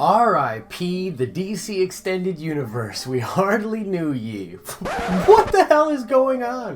R.I.P. the DC Extended Universe. We hardly knew ye. What the hell is going on?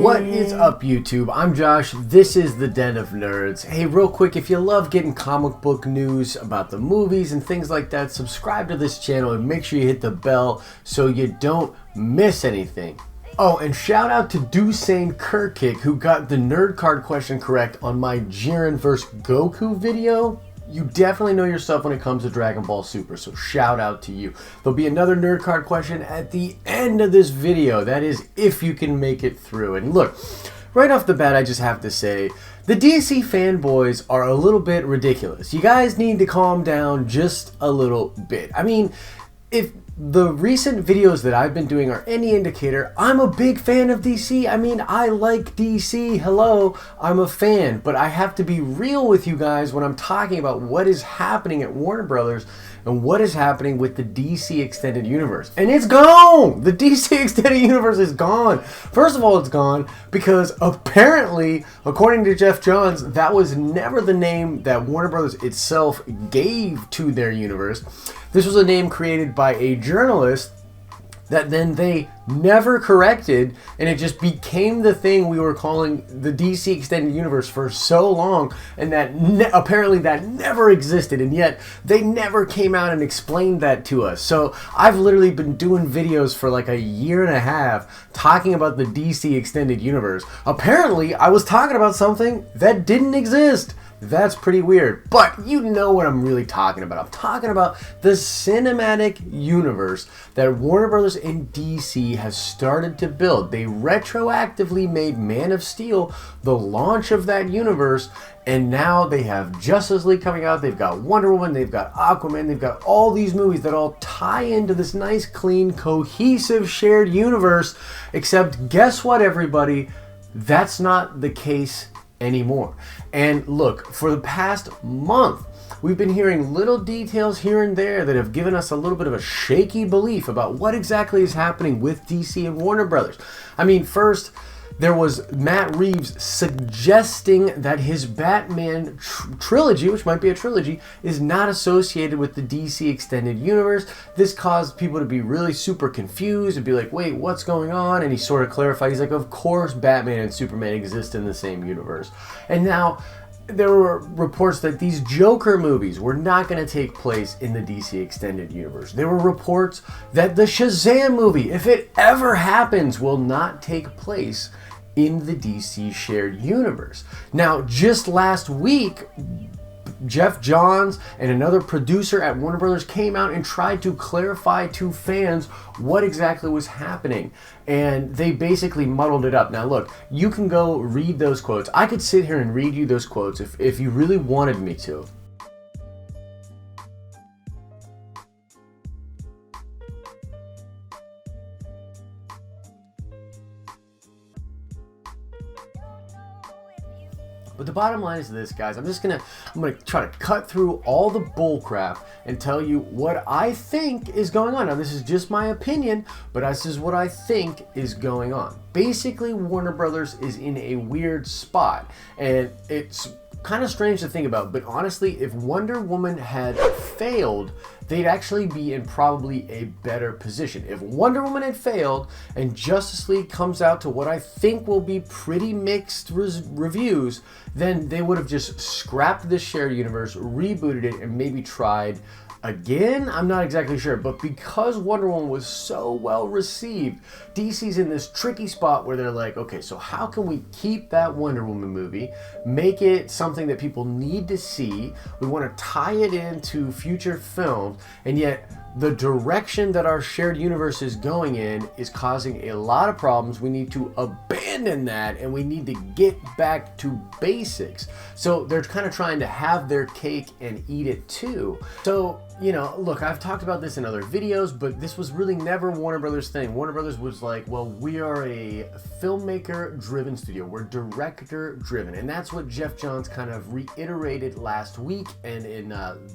What is up, YouTube? I'm Josh. This is the Den of Nerds. Hey, real quick, if you love getting comic book news about the movies and things like that, subscribe to this channel and make sure you hit the bell so you don't miss anything. Oh, and shout out to Dusane Kirkick, who got the nerd card question correct on my Jiren vs. Goku video. You definitely know yourself when it comes to Dragon Ball Super, so shout out to you. There'll be another nerd card question at the end of this video. That is, if you can make it through. And look, right off the bat, I just have to say, the DC fanboys are a little bit ridiculous. You guys need to calm down just a little bit. I mean, if the recent videos that I've been doing are any indicator, I'm a big fan of DC. I mean, I like DC. Hello, I'm a fan. But I have to be real with you guys when I'm talking about what is happening at Warner Brothers and what is happening with the DC Extended Universe. And it's gone! The DC Extended Universe is gone. First of all, it's gone because apparently, according to Geoff Johns, that was never the name that Warner Brothers itself gave to their universe. This was a name created by a journalist that then they never corrected, and it just became the thing we were calling the DC Extended Universe for so long, and that apparently that never existed, and yet they never came out and explained that to us. So I've literally been doing videos for like a year and a half talking about the DC Extended Universe. Apparently I was talking about something that didn't exist. That's pretty weird, but you know what I'm really talking about. I'm talking about the cinematic universe that Warner Brothers and DC has started to build. They retroactively made Man of Steel the launch of that universe, and now they have Justice League coming out, they've got Wonder Woman, they've got Aquaman, they've got all these movies that all tie into this nice, clean, cohesive, shared universe, except guess what, everybody? That's not the case anymore. And look, for the past month, we've been hearing little details here and there that have given us a little bit of a shaky belief about what exactly is happening with DC and Warner Brothers. I mean, first, there was Matt Reeves suggesting that his Batman trilogy, which might be a trilogy, is not associated with the DC Extended Universe. This caused people to be really super confused and be like, wait, what's going on? And he sort of clarified. He's like, of course Batman and Superman exist in the same universe. And now there were reports that these Joker movies were not going to take place in the DC Extended Universe. There were reports that the Shazam movie, if it ever happens, will not take place in the DC shared universe. Now, just last week, Geoff Johns and another producer at Warner Brothers came out and tried to clarify to fans what exactly was happening, and they basically muddled it up. Now look, you can go read those quotes. I could sit here and read you those quotes if you really wanted me to. But the bottom line is this, guys. I'm gonna try to cut through all the bull crap and tell you what I think is going on. Now, this is just my opinion, but this is what I think is going on. Basically, Warner Brothers is in a weird spot, and it's kind of strange to think about, but honestly, if Wonder Woman had failed, they'd actually be in probably a better position. If Wonder Woman had failed and Justice League comes out to what I think will be pretty mixed reviews, then they would have just scrapped this shared universe, rebooted it, and maybe tried again? I'm not exactly sure, but because Wonder Woman was so well received, DC's in this tricky spot where they're like, okay, so how can we keep that Wonder Woman movie, make it something that people need to see, we want to tie it into future films, and yet the direction that our shared universe is going in is causing a lot of problems. We need to abandon that, and we need to get back to basics. So they're kind of trying to have their cake and eat it too. So, you know, look, I've talked about this in other videos, but this was really never Warner Brothers' thing. Warner Brothers was like, well, we are a filmmaker-driven studio. We're director-driven. And that's what Geoff Johns kind of reiterated last week and in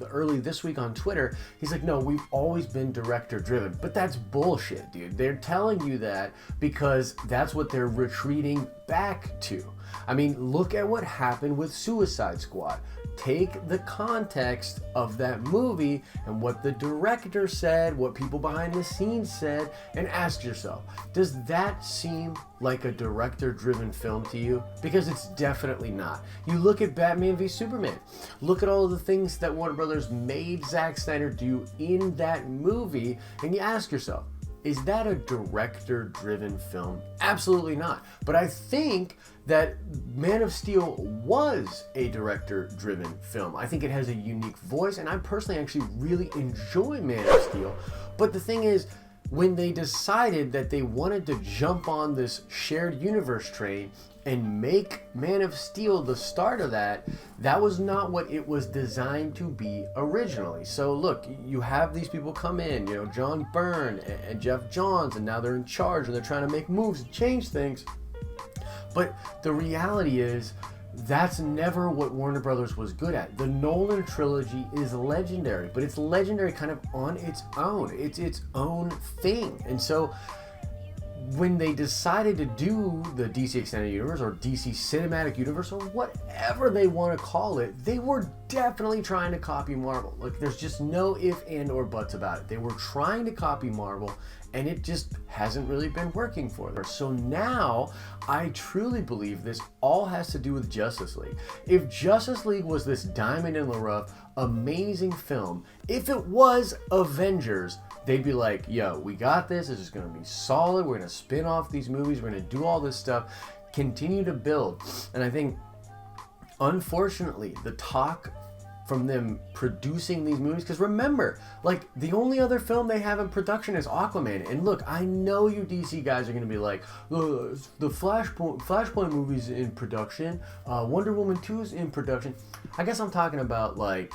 early this week on Twitter. He's like, no, we've always been director-driven. But that's bullshit, dude. They're telling you that because that's what they're retreating back to. I mean, look at what happened with Suicide Squad. take the context of that movie and what the director said, what people behind the scenes said, and ask yourself, does that seem like a director-driven film to you? Because it's definitely not. You look at Batman v Superman. Look at all of the things that Warner Brothers made Zack Snyder do in that movie, and you ask yourself, is that a director-driven film? Absolutely not. But I think that Man of Steel was a director-driven film. I think it has a unique voice, and I personally actually really enjoy Man of Steel. But the thing is, when they decided that they wanted to jump on this shared universe train and make Man of Steel the start of that, that was not what it was designed to be originally. So look, you have these people come in, you know, John Byrne and Geoff Johns, and now they're in charge and they're trying to make moves and change things. But the reality is, that's never what Warner Brothers was good at. The Nolan trilogy is legendary, but it's legendary kind of on its own. It's its own thing. And so when they decided to do the DC Extended Universe or DC Cinematic Universe or whatever they want to call it, they were definitely trying to copy Marvel. Like, there's just no if, and, or buts about it. They were trying to copy Marvel, and it just hasn't really been working for them. So now, I truly believe this all has to do with Justice League. If Justice League was this diamond in the rough, amazing film, if it was Avengers, they'd be like, yo, we got this is going to be solid, we're going to spin off these movies, we're going to do all this stuff, continue to build. And I think, unfortunately, the talk from them producing these movies, because remember, like, the only other film they have in production is Aquaman. And look, I know you DC guys are going to be like, the Flashpoint movie's in production, Wonder Woman 2 is in production. I guess I'm talking about, like,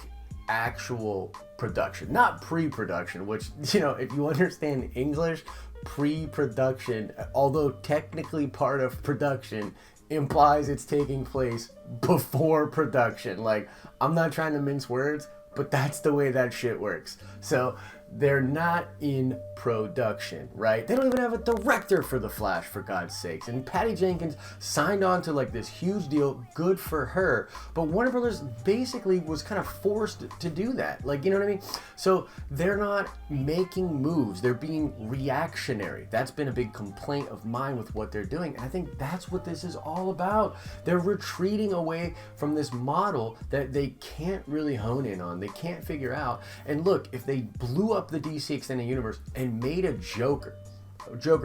actual production, not pre-production, which, you know, if you understand English, pre-production, although technically part of production, implies it's taking place before production. Like, I'm not trying to mince words, but that's the way that shit works. So they're not in production, right? They don't even have a director for The Flash, for God's sakes. And Patty Jenkins signed on to like this huge deal, good for her. But Warner Brothers basically was kind of forced to do that. Like, you know what I mean? So they're not making moves. They're being reactionary. That's been a big complaint of mine with what they're doing. And I think that's what this is all about. They're retreating away from this model that they can't really hone in on. They can't figure out. And look, if they blew up the DC Extended Universe and made a Joker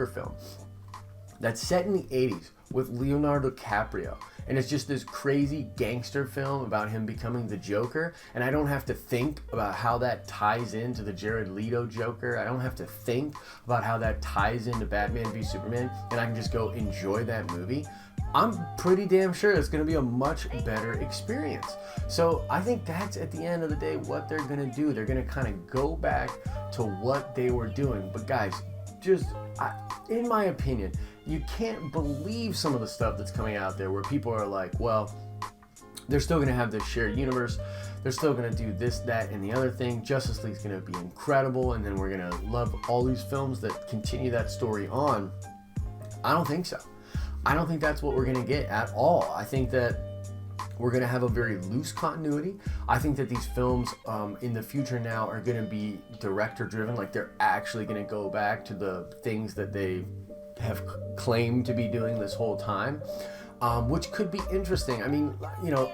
film that's set in the 80s with Leonardo DiCaprio, and it's just this crazy gangster film about him becoming the Joker, and I don't have to think about how that ties into the Jared Leto Joker, I don't have to think about how that ties into Batman v Superman, and I can just go enjoy that movie, I'm pretty damn sure it's going to be a much better experience. So I think that's, at the end of the day, what they're going to do. They're going to kind of go back to what they were doing. But guys, in my opinion, you can't believe some of the stuff that's coming out there where people are like, well, they're still going to have this shared universe. They're still going to do this, that, and the other thing. Justice League's going to be incredible, and then we're going to love all these films that continue that story on. I don't think so. I don't think that's what we're going to get at all. I think that we're going to have a very loose continuity. I think that these films in the future now are going to be director driven. Like, they're actually going to go back to the things that they have claimed to be doing this whole time, which could be interesting. I mean, you know,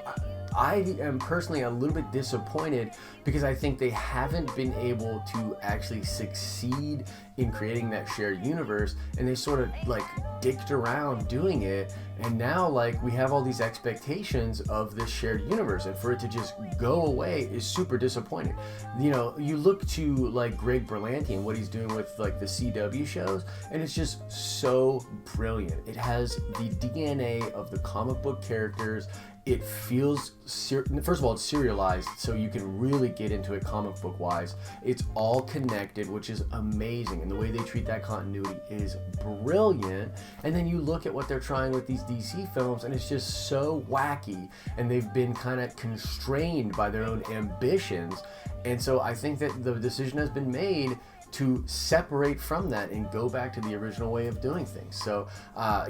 I am personally a little bit disappointed because I think they haven't been able to actually succeed in creating that shared universe, and they sort of like dicked around doing it, and now like we have all these expectations of this shared universe, and for it to just go away is super disappointing. You know, you look to like Greg Berlanti and what he's doing with like the CW shows, and it's just so brilliant. It has the DNA of the comic book characters. It feels, first of all, it's serialized, so you can really get into it comic book wise. It's all connected, which is amazing, and the way they treat that continuity is brilliant. And then you look at what they're trying with these DC films, and it's just so wacky, and they've been kind of constrained by their own ambitions. And so I think that the decision has been made to separate from that and go back to the original way of doing things. So,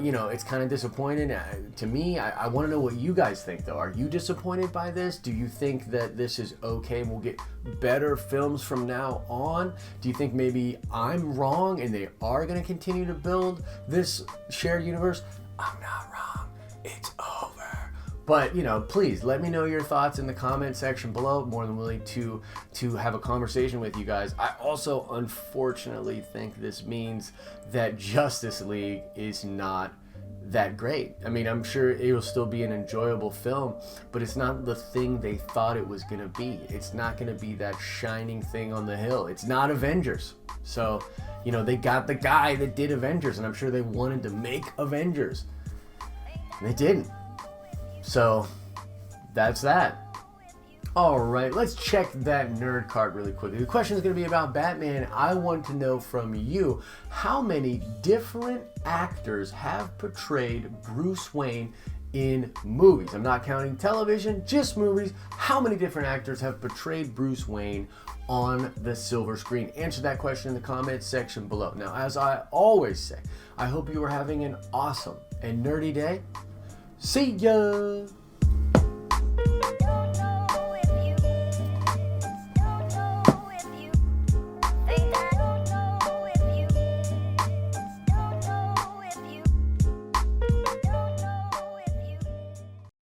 you know, it's kind of disappointing to me. I want to know what you guys think, though. Are you disappointed by this? Do you think that this is okay? We'll get better films from now on? Do you think maybe I'm wrong and they are going to continue to build this shared universe? I'm not wrong. It's over. But, you know, please let me know your thoughts in the comment section below. More than willing to have a conversation with you guys. I also unfortunately think this means that Justice League is not that great. I mean, I'm sure it will still be an enjoyable film, but it's not the thing they thought it was going to be. It's not going to be that shining thing on the hill. It's not Avengers. So, you know, they got the guy that did Avengers, and I'm sure they wanted to make Avengers. And they didn't. So, that's that. Alright, let's check that nerd card really quickly. The question is going to be about Batman. I want to know from you, how many different actors have portrayed Bruce Wayne in movies? I'm not counting television, just movies. How many different actors have portrayed Bruce Wayne on the silver screen? Answer that question in the comments section below. Now, as I always say, I hope you are having an awesome and nerdy day. See ya!